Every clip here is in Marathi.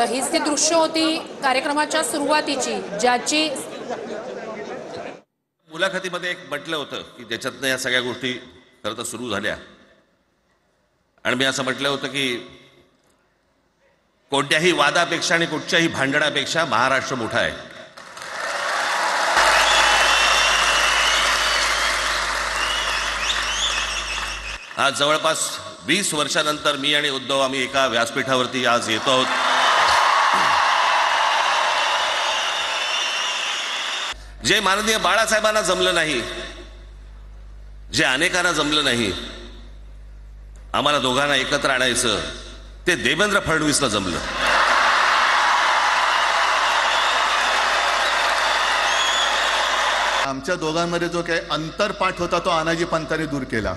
हीच ती दृश्य होती कार्यक्रमाच्या सुरुवातीची, ज्याची मुलाखतीमध्ये एक म्हटलं होतं की ज्याच्यातनं या सगळ्या गोष्टी खरं तर सुरू झाल्या. आणि मी असं म्हटलं होतं की कोणत्याही वादापेक्षा आणि कुठच्याही भांडणापेक्षा महाराष्ट्र मोठा आहे. आज जवळपास 20 वर्षानंतर मी आणि उद्धव आम्ही एका व्यासपीठावरती आज येतो आहोत. जे माननीय बाळासाहेबांना जमलं नाही, जे अनेकांना जमलं नाही, आम्हाला दोघांना एकत्र आणायचं, ते देवेंद्र फडणवीसला जमलं. आमच्या दोघांमध्ये जो काही अंतरपाठ होता तो आनाजी पंतांनी दूर केला.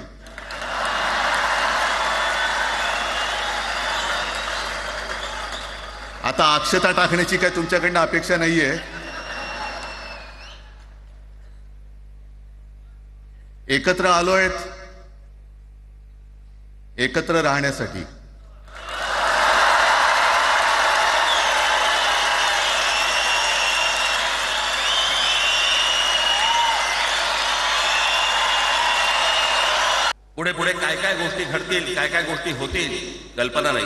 आता अक्षता टाकण्याची काय तुमच्याकडनं अपेक्षा नाहीये. एकत्र आलोय एकत्र राहण्यासाठी. पुढे पुढे काय काय गोष्टी घडतील, काय काय गोष्टी होतील कल्पना नाही,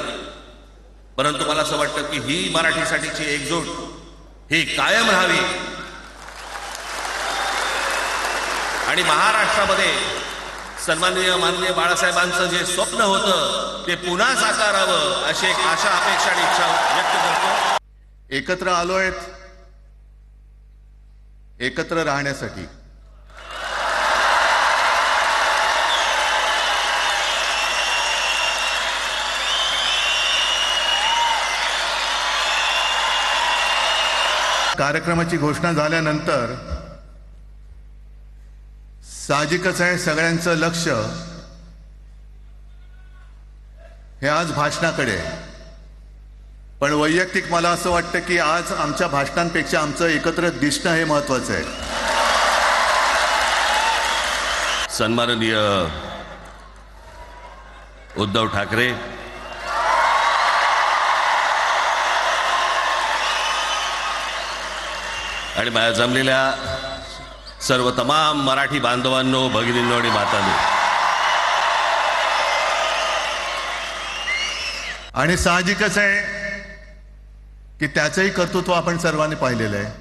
परंतु मला असं वाटतं की ही मराठीसाठीची एकजूट ही कायम राहावी आणि महाराष्ट्रामध्ये सन्माननीय माननीय बाळासाहेबांचं जे स्वप्न होतं ते पुन्हा साकारावं अशी एक आशा, अपेक्षा आणि इच्छा व्यक्त करतो. एकत्र आलोय एकत्र राहण्यासाठी. कार्यक्रमाची घोषणा झाल्यानंतर साहजिकच आहे सगळ्यांचं लक्ष हे आज भाषणाकडे. पण वैयक्तिक मला असं वाटतं की आज आमच्या भाषणांपेक्षा आमचं एकत्र दिसणं हे महत्वाचं आहे. सन्माननीय उद्धव ठाकरे, आणि माझ्या जमलेल्या सर्व तमाम मराठी बांधवांनो, भगिनींनो आणि मातांनो, आणि साहजिकच आहे की त्याचंही कर्तृत्व आपण सर्वांनी पाहिलेलं आहे.